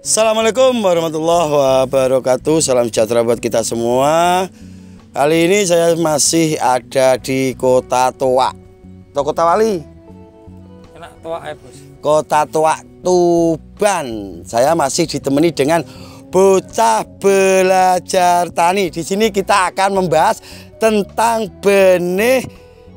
Assalamualaikum warahmatullahi wabarakatuh. Salam sejahtera buat kita semua. Kali ini saya masih ada di Kota Toa. Kota Wali. Enak Toa ya, Bos. Kota Toa, Tuban. Saya masih ditemani dengan bocah belajar tani. Di sini kita akan membahas tentang benih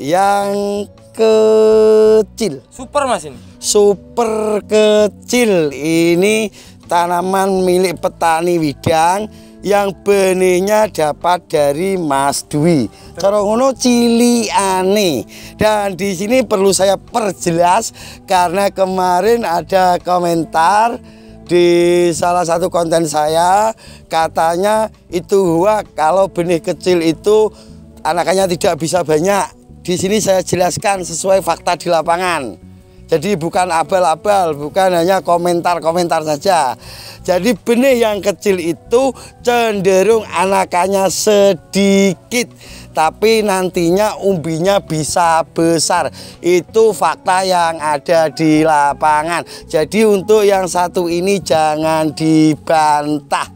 yang kecil. Super Mas ini. Super kecil. Ini tanaman milik petani Widang yang benihnya dapat dari Mas Dwi. Cara ngono ciliane. Dan di sini perlu saya perjelas karena kemarin ada komentar di salah satu konten saya, katanya itu kalau benih kecil itu anakannya tidak bisa banyak. Di sini saya jelaskan sesuai fakta di lapangan. Jadi bukan abal-abal, bukan hanya komentar-komentar saja. Jadi benih yang kecil itu cenderung anakannya sedikit, tapi nantinya umbinya bisa besar. Itu fakta yang ada di lapangan. Jadi untuk yang satu ini jangan dibantah.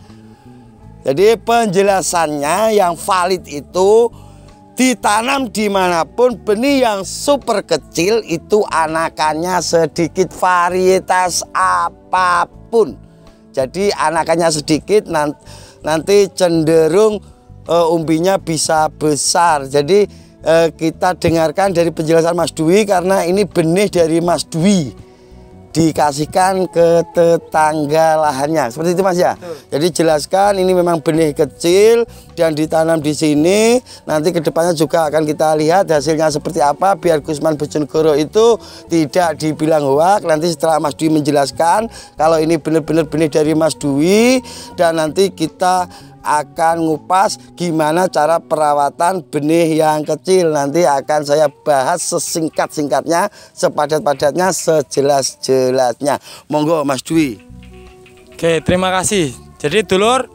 Jadi penjelasannya yang valid itu ditanam dimanapun, benih yang super kecil itu anakannya sedikit, varietas apapun. Jadi anakannya sedikit, nanti cenderung umbinya bisa besar. Jadi kita dengarkan dari penjelasan Mas Dwi, karena ini benih dari Mas Dwi dikasihkan ke tetangga lahannya, seperti itu Mas ya. Jadi jelaskan ini memang benih kecil dan ditanam di sini. Nanti kedepannya juga akan kita lihat hasilnya seperti apa, biar Gusman Bojonegoro itu tidak dibilang hoak. Nanti setelah Mas Dwi menjelaskan kalau ini benar-benar benih dari Mas Dwi, dan nanti kita akan ngupas gimana cara perawatan benih yang kecil. Nanti akan saya bahas sesingkat-singkatnya, sepadat-padatnya, sejelas-jelasnya. Monggo Mas Dwi. Oke, terima kasih. Jadi dulur,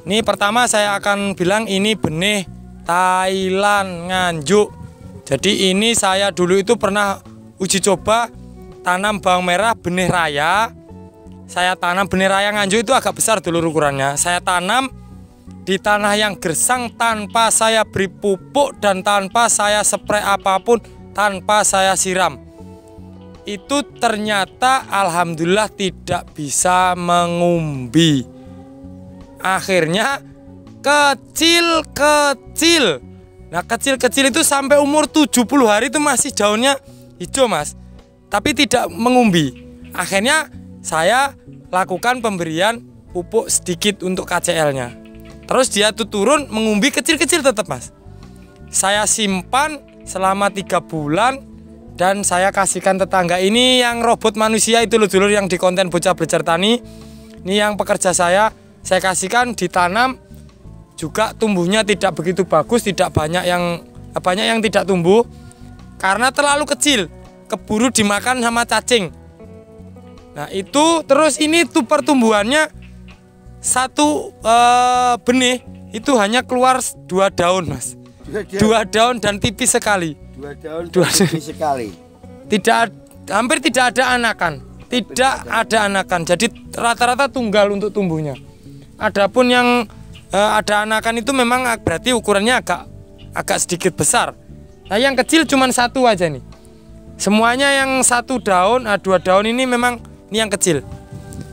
ini pertama saya akan bilang ini benih Thailand Nganjuk. Jadi ini saya dulu itu pernah uji coba tanam bawang merah benih raya. Saya tanam benih raya Nganjuk itu agak besar dulur ukurannya. Saya tanam di tanah yang gersang tanpa saya beri pupuk dan tanpa saya spray apapun, tanpa saya siram. Itu ternyata alhamdulillah tidak bisa mengumbi. Akhirnya kecil-kecil. Nah, kecil-kecil itu sampai umur 70 hari itu masih daunnya hijau, Mas. Tapi tidak mengumbi. Akhirnya saya lakukan pemberian pupuk sedikit untuk KCL-nya. Terus dia tuh turun mengumbi kecil-kecil tetap, Mas. Saya simpan selama 3 bulan dan saya kasihkan tetangga. Ini yang robot manusia itu loh dulur, yang di konten bocah belajar tani. Ini yang pekerja saya kasihkan ditanam. Juga tumbuhnya tidak begitu bagus, tidak banyak yang tidak tumbuh karena terlalu kecil, keburu dimakan sama cacing. Nah, itu terus ini tuh pertumbuhannya satu benih itu hanya keluar 2 daun, Mas. 2 daun dan tipis sekali. 2 daun dan tipis sekali. Hampir tidak ada anakan. Tidak ada anakan. Jadi rata-rata tunggal untuk tumbuhnya. Adapun yang ada anakan itu memang berarti ukurannya agak sedikit besar. Nah, yang kecil cuma 1 aja nih. Semuanya yang 1 daun, 2 daun ini memang ini yang kecil.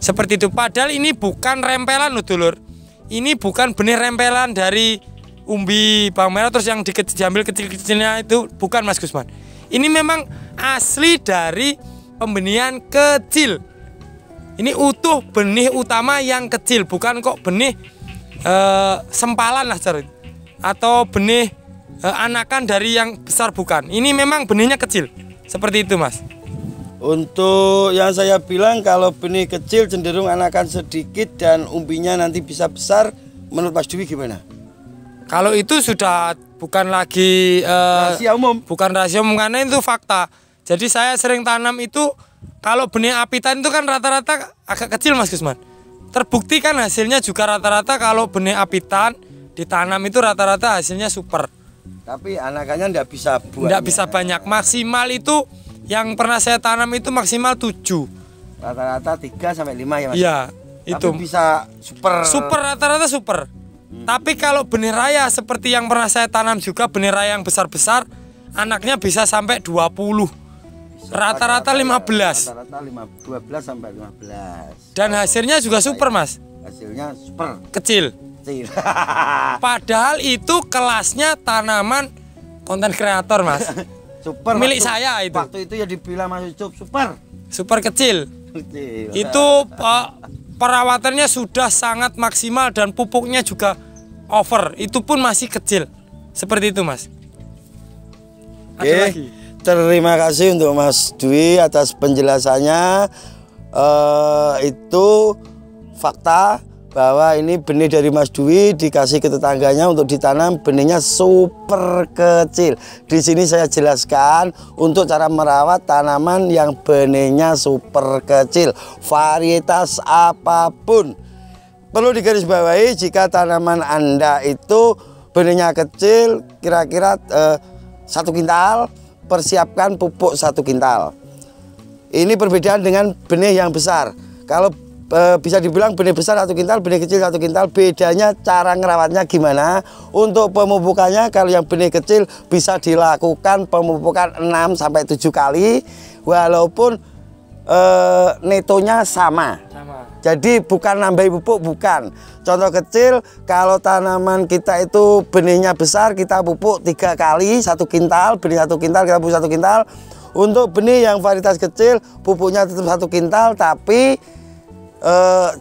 Seperti itu. Padahal ini bukan rempelan loh dulur. Ini bukan benih rempelan dari umbi bawang merah terus yang diambil kecil-kecilnya itu, bukan Mas Gusman. Ini memang asli dari pembenihan kecil. Ini utuh benih utama yang kecil, bukan kok benih sempalan lah carut. Atau benih anakan dari yang besar, bukan. Ini memang benihnya kecil. Seperti itu, Mas. Untuk yang saya bilang kalau benih kecil cenderung anakan sedikit dan umbinya nanti bisa besar, menurut Mas Dwi gimana? Kalau itu sudah bukan lagi rahasia umum. Bukan rahasia umum, karena itu fakta. Jadi saya sering tanam itu, kalau benih apitan itu kan rata-rata agak kecil, Mas Gusman. Terbukti kan hasilnya juga rata-rata kalau benih apitan ditanam itu rata-rata hasilnya super. Tapi anakannya nggak bisa banyak. Nggak bisa banyak, maksimal itu yang pernah saya tanam itu maksimal 7. Rata-rata 3 sampai 5 ya Mas? Iya, Itu tapi bisa super. Super, rata-rata super. Tapi kalau benih raya seperti yang pernah saya tanam juga, benih raya yang besar-besar, anaknya bisa sampai 20. Rata-rata 15. Rata-rata 12 sampai 15. Dan hasilnya juga super, Mas. Hasilnya super Kecil. kecil. Padahal itu kelasnya tanaman konten kreator, Mas. Super. Milik saya itu. Waktu itu ya dibilang Mas Ucup super. Super kecil. Kecil. Itu perawatannya sudah sangat maksimal dan pupuknya juga over. Itu pun masih kecil. Seperti itu, Mas. Ada lagi. Terima kasih untuk Mas Dwi atas penjelasannya. Itu fakta bahwa ini benih dari Mas Dwi dikasih ke tetangganya untuk ditanam, benihnya super kecil. Di sini saya jelaskan untuk cara merawat tanaman yang benihnya super kecil, varietas apapun. Perlu digarisbawahi jika tanaman Anda itu benihnya kecil, kira-kira 1 kintal, persiapkan pupuk 1 kintal. Ini perbedaan dengan benih yang besar. Kalau bisa dibilang benih besar 1 kintal, benih kecil 1 kintal, bedanya cara ngerawatnya gimana. Untuk pemupukannya, kalau yang benih kecil bisa dilakukan pemupukan 6 sampai 7 kali, walaupun netonya sama. Jadi bukan nambahi pupuk, bukan. Contoh kecil, kalau tanaman kita itu benihnya besar, kita pupuk 3 kali 1 kintal, benih 1 kintal kita pupuk 1 kintal. Untuk benih yang varietas kecil, pupuknya tetap 1 kintal, tapi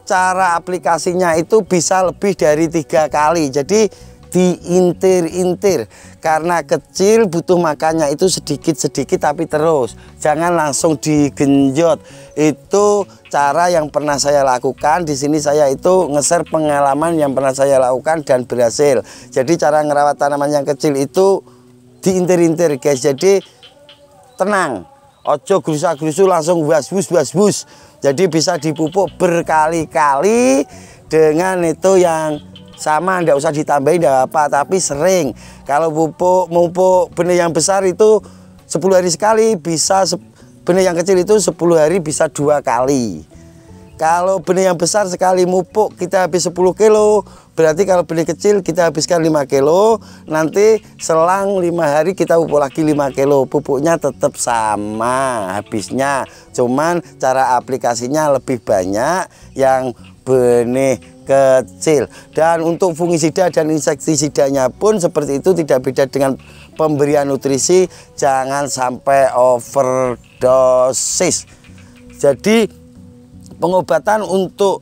cara aplikasinya itu bisa lebih dari 3 kali. Jadi diintir-intir, karena kecil butuh makannya itu sedikit-sedikit tapi terus, jangan langsung digenjot. Itu cara yang pernah saya lakukan. Di sini saya itu nge-share pengalaman yang pernah saya lakukan dan berhasil. Jadi cara ngerawat tanaman yang kecil itu diintir-intir, guys. Jadi tenang, ojo gerusa-gerusu langsung was-bus. Jadi bisa dipupuk berkali-kali dengan itu yang sama, ndak usah ditambahin ndak apa, tapi sering. Kalau mupuk benih yang besar itu 10 hari sekali, bisa benih yang kecil itu 10 hari bisa 2 kali. Kalau benih yang besar sekali mupuk kita habis 10 kilo, berarti kalau benih kecil kita habiskan 5 kilo, nanti selang 5 hari kita pupuk lagi 5 kilo, pupuknya tetap sama habisnya, cuman cara aplikasinya lebih banyak yang benih kecil. Dan untuk fungisida dan insektisidanya pun seperti itu, tidak beda dengan pemberian nutrisi, jangan sampai overdosis. Jadi pengobatan untuk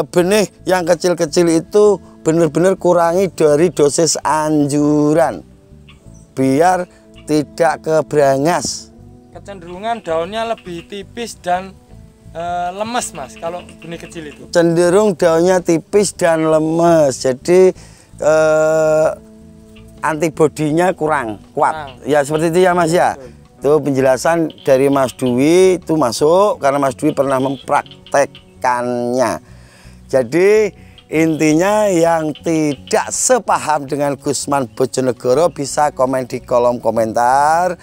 benih yang kecil-kecil itu benar-benar kurangi dari dosis anjuran biar tidak keberangas. Kecenderungan daunnya lebih tipis dan lemes, Mas, kalau benih kecil itu. Cenderung daunnya tipis dan lemes, jadi antibodinya kurang kuat. Ya seperti itu ya, Mas ya. Itu penjelasan dari Mas Dwi itu masuk karena Mas Dwi pernah mempraktekkannya. Jadi intinya yang tidak sepaham dengan Gusman Bojonegoro bisa komen di kolom komentar,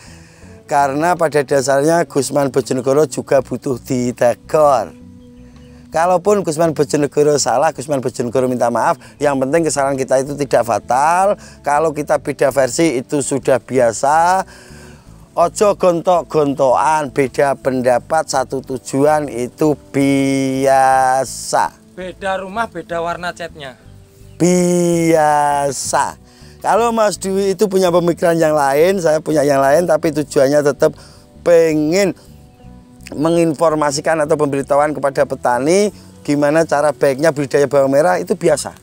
karena pada dasarnya Gusman Bojonegoro juga butuh ditegur. Kalaupun Gusman Bojonegoro salah, Gusman Bojonegoro minta maaf. Yang penting kesalahan kita itu tidak fatal. Kalau kita beda versi itu sudah biasa. Ojo gontok-gontokan, beda pendapat satu tujuan itu biasa. Beda rumah, beda warna catnya. Biasa. Kalau Mas Dwi itu punya pemikiran yang lain, saya punya yang lain, tapi tujuannya tetap pengen menginformasikan atau pemberitahuan kepada petani gimana cara baiknya budidaya bawang merah, itu biasa.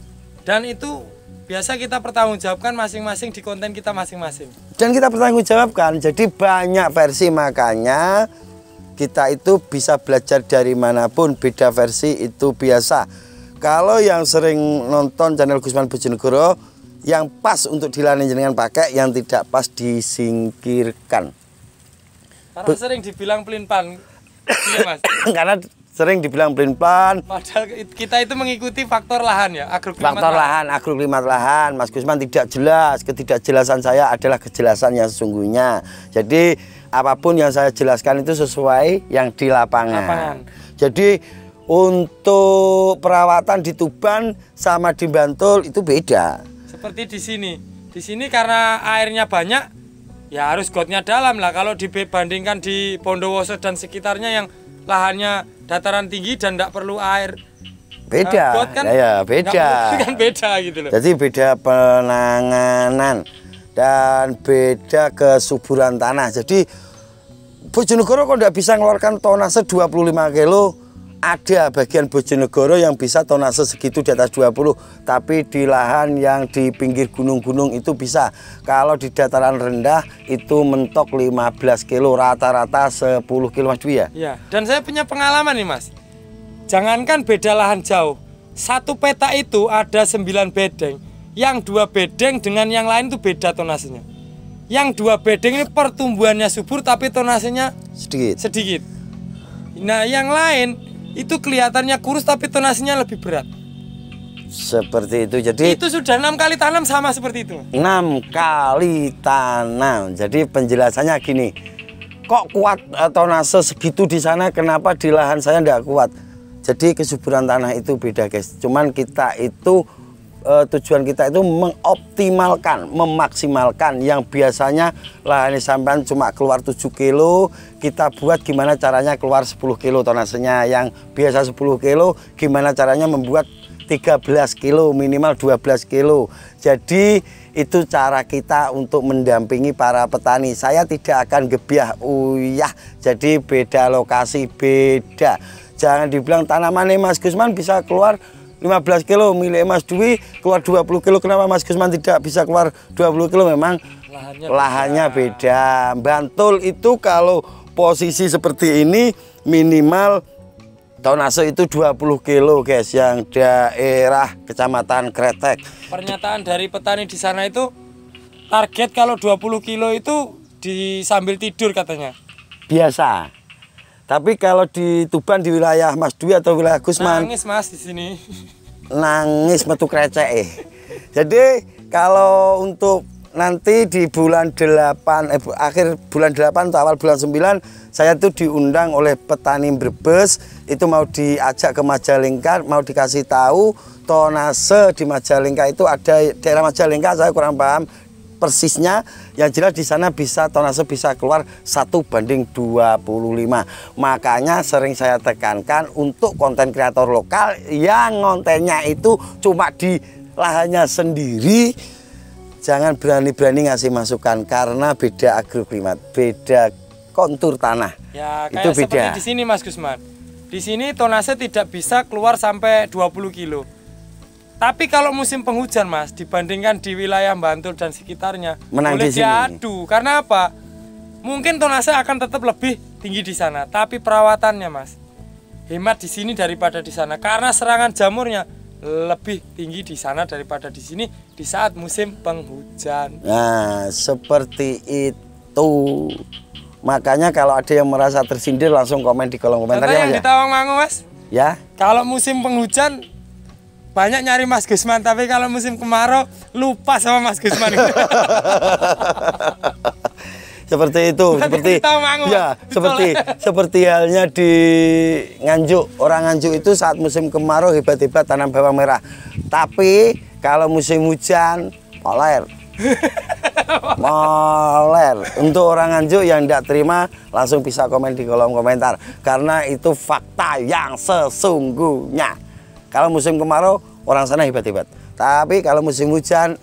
Dan itu biasa kita pertanggungjawabkan masing-masing di konten kita masing-masing. Dan kita pertanggungjawabkan, jadi banyak versi, makanya kita itu bisa belajar dari manapun, beda versi itu biasa. Kalau yang sering nonton channel Gusman Bojonegoro, yang pas untuk dilalui jenengan pakai, yang tidak pas disingkirkan. Karena sering dibilang pelin-pelan, iya, Mas. Karena sering dibilang pelin-pelan. Padahal kita itu mengikuti faktor lahan ya, agroklimat. Faktor lahan, agroklimat lahan. Mas Gusman tidak jelas. Ketidakjelasan saya adalah kejelasan yang sesungguhnya. Jadi apapun yang saya jelaskan itu sesuai yang di lapangan. Jadi Untuk perawatan di Tuban sama di Bantul itu beda. Seperti di sini. Di sini karena airnya banyak, ya harus gotnya dalam lah. Kalau dibandingkan di Bondowoso dan sekitarnya yang lahannya dataran tinggi dan tidak perlu air. Beda, got kan ya beda. Kan beda gitu loh. Jadi beda penanganan dan beda kesuburan tanah. Jadi Bojonegoro kok tidak bisa mengeluarkan tonase 25 kilo. Ada bagian Bojonegoro yang bisa tonase segitu di atas 20, tapi di lahan yang di pinggir gunung-gunung itu bisa. Kalau di dataran rendah itu mentok 15 kilo, rata-rata 10 kilo Mas Dwi ya? Ya, dan saya punya pengalaman nih Mas. Jangankan beda lahan jauh, satu peta itu ada 9 bedeng. Yang 2 bedeng dengan yang lain itu beda tonasenya. Yang 2 bedeng ini pertumbuhannya subur tapi tonasenya sedikit. Nah yang lain itu kelihatannya kurus tapi tonasinya lebih berat. Seperti itu. Jadi itu sudah 6 kali tanam sama seperti itu. 6 kali tanam. Jadi penjelasannya gini. Kok kuat tonase segitu di sana, kenapa di lahan saya tidak kuat? Jadi kesuburan tanah itu beda guys. Cuman kita itu tujuan kita itu mengoptimalkan, memaksimalkan yang biasanya lahannya sampean cuma keluar 7 kilo, kita buat gimana caranya keluar 10 kilo tonasenya. Yang biasa 10 kilo, gimana caranya membuat 13 kilo, minimal 12 kilo. Jadi itu cara kita untuk mendampingi para petani. Saya tidak akan gebiah uyah, jadi beda lokasi, beda. Jangan dibilang tanamannya Mas Gusman bisa keluar 15 kilo, milik Mas Dwi keluar 20 kilo. Kenapa Mas Gusman tidak bisa keluar 20 kilo? Memang lahannya beda. Bantul itu kalau posisi seperti ini minimal tonase itu 20 kilo guys, yang daerah Kecamatan Kretek. Pernyataan dari petani di sana itu target kalau 20 kilo itu sambil tidur katanya. Biasa. Tapi kalau di Tuban, di wilayah Mas Dwi atau wilayah Gusman, nangis Mas di sini. Nangis metu krecek. Jadi kalau untuk nanti di bulan 8, akhir bulan 8 atau awal bulan 9, saya tuh diundang oleh petani Brebes, itu mau diajak ke Majalengka, mau dikasih tahu tonase di Majalengka itu ada daerah Majalengka, saya kurang paham persisnya. Yang jelas di sana bisa tonase bisa keluar 1:25. Makanya sering saya tekankan untuk konten kreator lokal yang kontennya itu cuma di lahannya sendiri, jangan berani-berani ngasih masukan karena beda agroklimat, beda kontur tanah. Ya, kayak itu beda. Seperti di sini Mas Gusman. Di sini tonase tidak bisa keluar sampai 20 kilo. Tapi kalau musim penghujan Mas, dibandingkan di wilayah Bantul dan sekitarnya, menang boleh di sini. diadu. Karena apa? Mungkin tonase akan tetap lebih tinggi di sana, tapi perawatannya Mas, hemat di sini daripada di sana. Karena serangan jamurnya lebih tinggi di sana daripada di sini di saat musim penghujan. Nah, seperti itu. Makanya kalau ada yang merasa tersindir langsung komen di kolom komentar ya, yang di Tawangmangu Mas. Ya. Kalau musim penghujan banyak nyari Mas Gusman, tapi kalau musim kemarau lupa sama Mas Gusman. Seperti itu, seperti halnya di Nganjuk. Orang Nganjuk itu saat musim kemarau hebat-hebat tanam bawang merah. Tapi kalau musim hujan moler. Moler. Untuk orang Nganjuk yang tidak terima langsung bisa komen di kolom komentar, karena itu fakta yang sesungguhnya. Kalau musim kemarau orang sana hebat-hebat, tapi kalau musim hujan,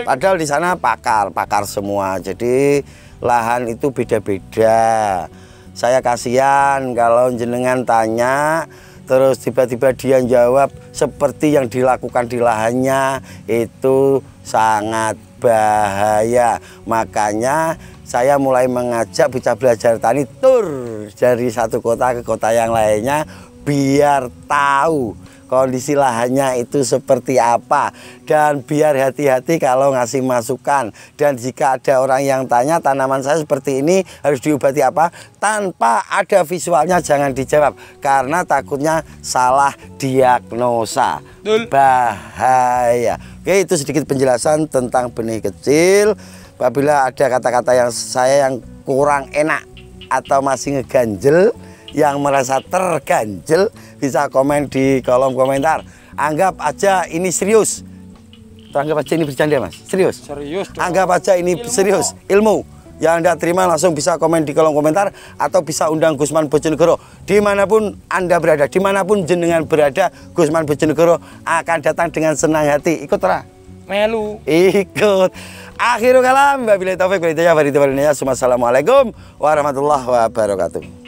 padahal di sana pakar semua. Jadi lahan itu beda-beda. Saya kasihan kalau jenengan tanya terus tiba-tiba dia jawab seperti yang dilakukan di lahannya, itu sangat bahaya. Makanya saya mulai mengajak bocah belajar tani tur dari satu kota ke kota yang lainnya, biar tahu kondisi lahannya itu seperti apa, dan biar hati-hati kalau ngasih masukan. Dan jika ada orang yang tanya tanaman saya seperti ini harus diobati apa, tanpa ada visualnya jangan dijawab, karena takutnya salah diagnosa. Bahaya. Oke, itu sedikit penjelasan tentang benih kecil. Apabila ada kata-kata yang kurang enak atau masih ngeganjel, yang merasa terganjel bisa komen di kolom komentar. Anggap aja ini serius. Anggap aja ini bercanda, Mas. Serius. Serius dong. Anggap aja ini Ilmu serius. kok. Ilmu. Yang Anda terima langsung bisa komen di kolom komentar atau bisa undang Gusman Bojonegoro dimanapun Anda berada, dimanapun jenengan berada, Gusman Bojonegoro akan datang dengan senang hati. Ikut ora? Melu. Ikut. Akhirul kalam, wabillahi taufik wal hidayah. Assalamualaikum warahmatullahi wabarakatuh.